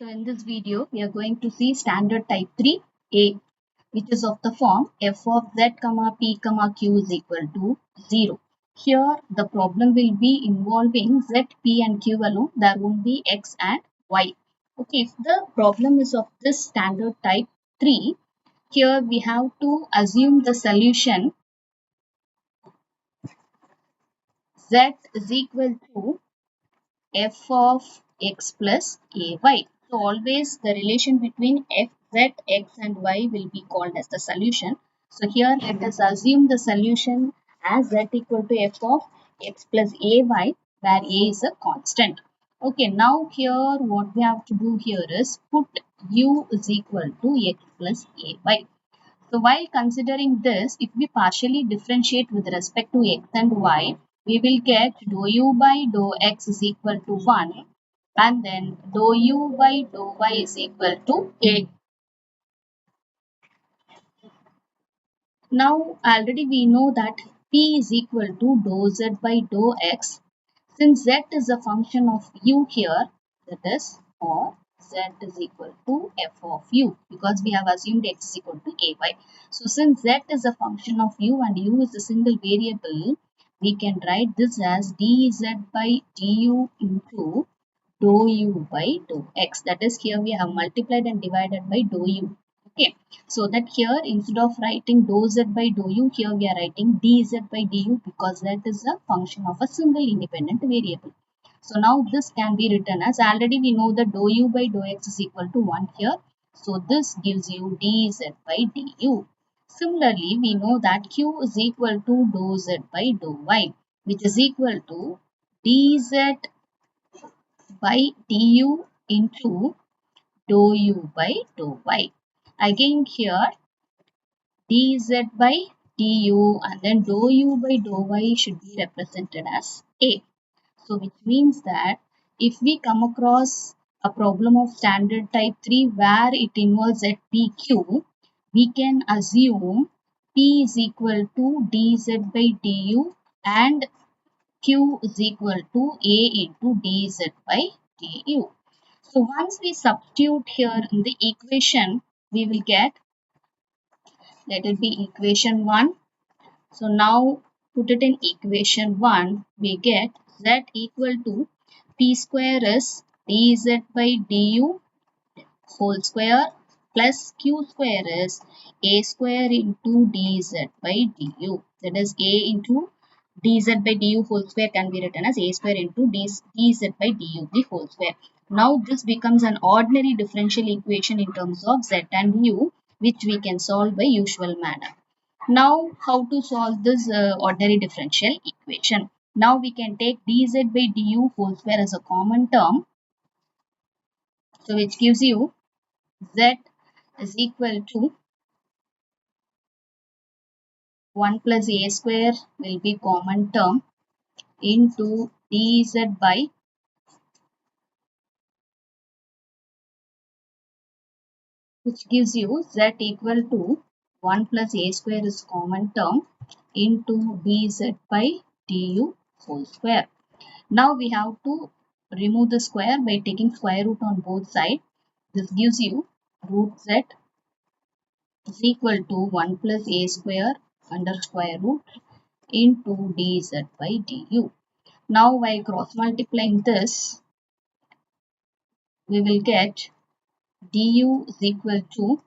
So in this video, we are going to see standard type 3a, which is of the form f of z comma p comma q is equal to 0. Here, the problem will be involving z, p and q alone. There won't be x and y. Okay, if the problem is of this standard type 3, here we have to assume the solution z is equal to f of x plus ay. So always the relation between f, z, x and y will be called as the solution. So here let us assume the solution as z equal to f of x plus ay, where a is a constant. Okay, now here what we have to do here is put u is equal to x plus ay. So while considering this, if we partially differentiate with respect to x and y, we will get dou u by dou x is equal to 1 and then dou u by dou y is equal to a. Now already we know that p is equal to dou z by dou x. Since z is a function of u here, that is, or z is equal to f of u, because we have assumed x is equal to ay. So since z is a function of u and u is a single variable, we can write this as dz by du into dou u by dou x. That is, here we have multiplied and divided by dou u. Okay, so that here instead of writing dou z by dou u, here we are writing dz by du because that is a function of a single independent variable. So now this can be written as, already we know that dou u by dou x is equal to 1 here. So this gives you dz by du. Similarly, we know that q is equal to dou z by dou y, which is equal to dz by du into dou u by dou y. Again here dz by du and then dou u by dou y should be represented as a. So which means that if we come across a problem of standard type 3 where it involves at pq, we can assume p is equal to dz by du and q is equal to a into dz by du. So once we substitute here in the equation, we will get, let it be equation 1. So now put it in equation 1, we get z equal to p square is dz by du whole square plus q square is a square into dz by du. That is, a into dz by du whole square can be written as a square into dz by du the whole square. Now this becomes an ordinary differential equation in terms of z and u, which we can solve by usual manner. Now how to solve this ordinary differential equation? Now we can take dz by du whole square as a common term. So which gives you z is equal to 1 plus a square will be common term into dz by, which gives you z equal to 1 plus a square is common term into dz by du whole square. Now we have to remove the square by taking square root on both sides. This gives you root z is equal to 1 plus a square under square root into dz by du. Now by cross multiplying this, we will get du is equal to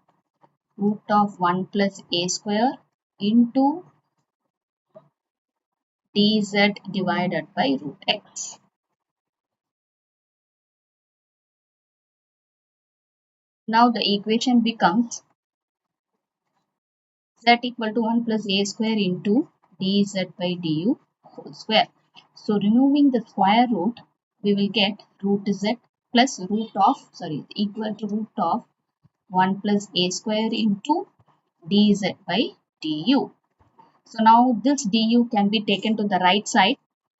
root of 1 plus a square into dz divided by root x. Now the equation becomes z equal to 1 plus a square into dz by du whole square. So removing the square root, we will get root z plus root of, equal to root of 1 plus a square into dz by du. So now this du can be taken to the right side,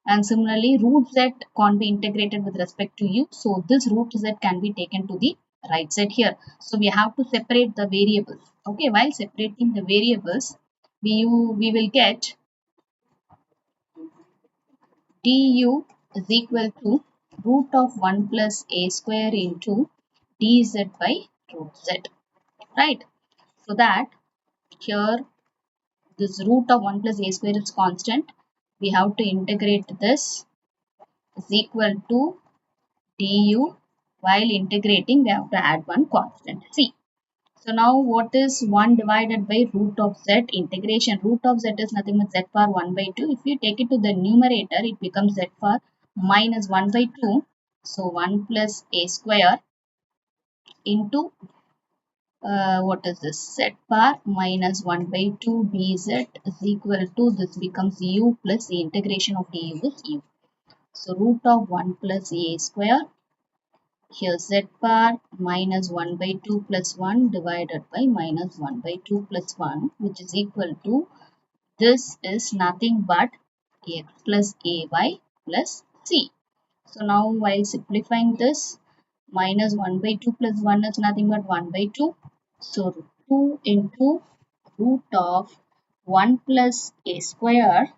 and similarly root z can't be integrated with respect to u. So this root z can be taken to the right side here. So we have to separate the variables. Okay, while separating the variables, we will get du is equal to root of 1 plus a square into dz by root z, right? So that here this root of 1 plus a square is constant. We have to integrate this is equal to du. While integrating, we have to add one constant c. So now what is 1 divided by root of z? Integration root of z is nothing but z power 1 by 2. If you take it to the numerator, it becomes z power minus 1 by 2. So 1 plus a square into what is this? Z power minus 1 by 2 dz is equal to, this becomes u plus the integration of du is u. So root of 1 plus a square, here z power minus 1 by 2 plus 1 divided by minus 1 by 2 plus 1, which is equal to, this is nothing but x plus ay plus c. So now while simplifying this, minus 1 by 2 plus 1 is nothing but 1 by 2. So 2 into root of 1 plus a square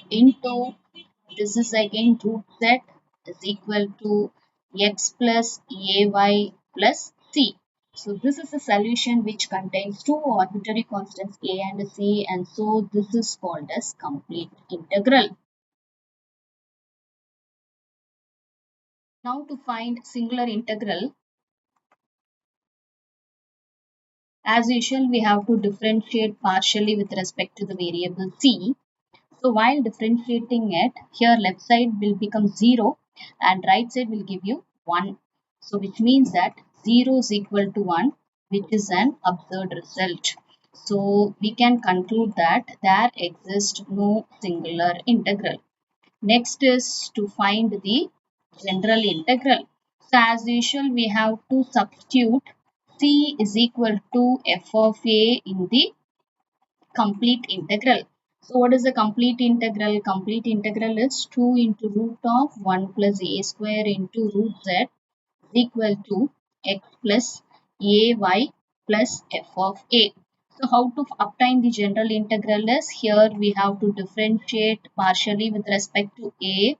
into, this is again root z is equal to x plus ay plus c. So this is a solution which contains two arbitrary constants a and c, and so this is called as complete integral. Now to find singular integral, as usual we have to differentiate partially with respect to the variable c. So while differentiating it, here left side will become 0 and right side will give you 1. So which means that 0 is equal to 1, which is an absurd result. So we can conclude that there exists no singular integral. Next is to find the general integral. So as usual we have to substitute c is equal to f of a in the complete integral. So what is the complete integral? Complete integral is 2 into root of 1 plus a square into root z is equal to x plus ay plus f of a. So how to obtain the general integral is, here we have to differentiate partially with respect to a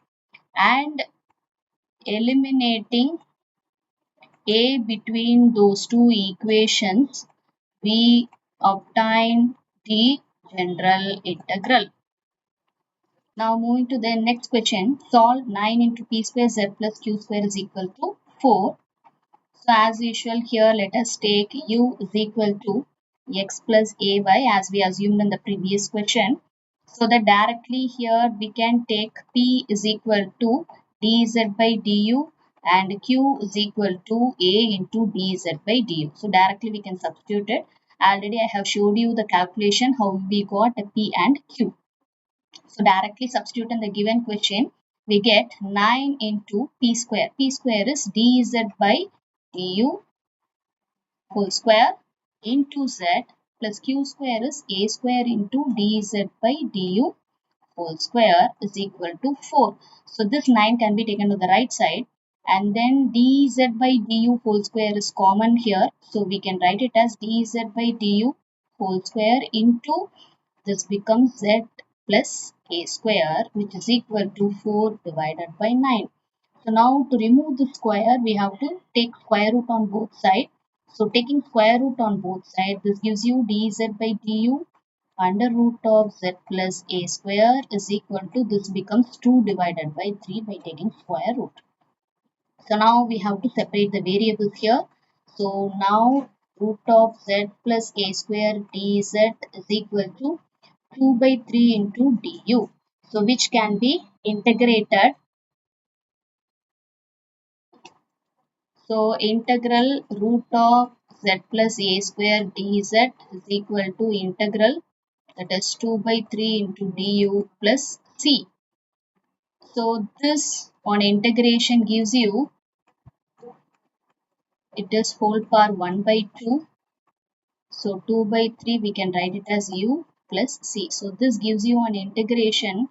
and eliminating a between those two equations, we obtain the general integral. Now moving to the next question, solve 9 into p square z plus q square is equal to 4. So as usual here let us take u is equal to x plus ay as we assumed in the previous question. So that directly here we can take p is equal to dz by du and q is equal to a into dz by du. So directly we can substitute it. Already I have showed you the calculation how we got p and q. So directly substitute in the given question, we get 9 into p square. P square is dz by du whole square into z plus q square is a square into dz by du whole square is equal to 4. So this 9 can be taken to the right side and then dz by du whole square is common here. So we can write it as dz by du whole square into, this becomes z plus a square, which is equal to 4 divided by 9. So now to remove the square, we have to take square root on both sides. So taking square root on both sides, this gives you dz by du under root of z plus a square is equal to, this becomes 2 divided by 3 by taking square root. So now we have to separate the variables here. So now root of z plus a square dz is equal to 2 by 3 into du. So which can be integrated. So integral root of z plus a square dz is equal to integral, that is 2 by 3 into du plus c. So this on integration gives you, it is whole power 1 by 2. So 2 by 3 we can write it as u plus c. So this gives you an integration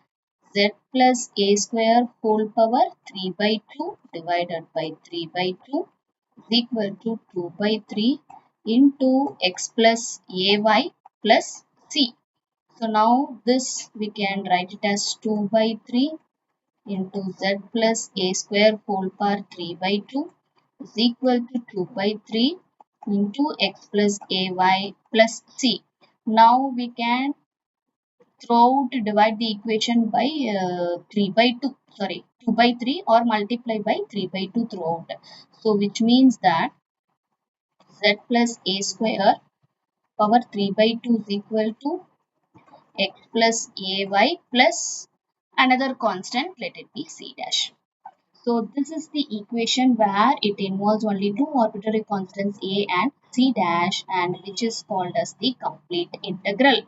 z plus a square whole power 3 by 2 divided by 3 by 2 is equal to 2 by 3 into x plus ay plus c. So now this we can write it as 2 by 3 into z plus a square whole power 3 by 2 is equal to 2 by 3 into x plus ay plus c. Now we can throughout divide the equation by 3 by 2, sorry, 2 by 3 or multiply by 3 by 2 throughout. So which means that z plus a square power 3 by 2 is equal to x plus ay plus another constant, let it be c dash. So this is the equation where it involves only two arbitrary constants a and c dash, and which is called as the complete integral.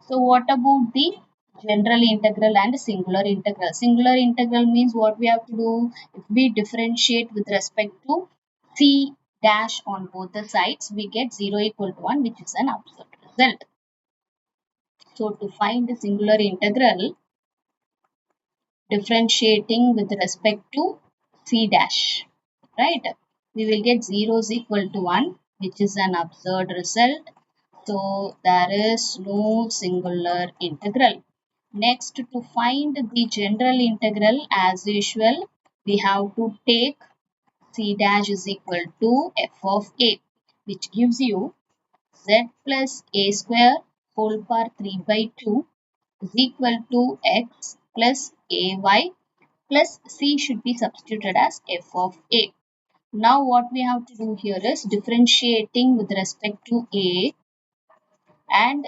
So what about the general integral and singular integral? Singular integral means what we have to do, if we differentiate with respect to c dash on both the sides, we get 0 equal to 1, which is an absurd result. So to find the singular integral, differentiating with respect to c dash, right? We will get 0 is equal to 1, which is an absurd result. So there is no singular integral. Next, to find the general integral, as usual, we have to take c dash is equal to f of a, which gives you z plus a square whole power 3 by 2 is equal to x plus ay plus c should be substituted as f of a. Now what we have to do here is differentiating with respect to a and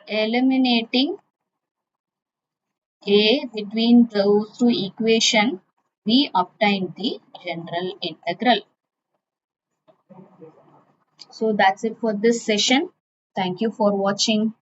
eliminating a between those two equations, we obtain the general integral. So that's it for this session. Thank you for watching.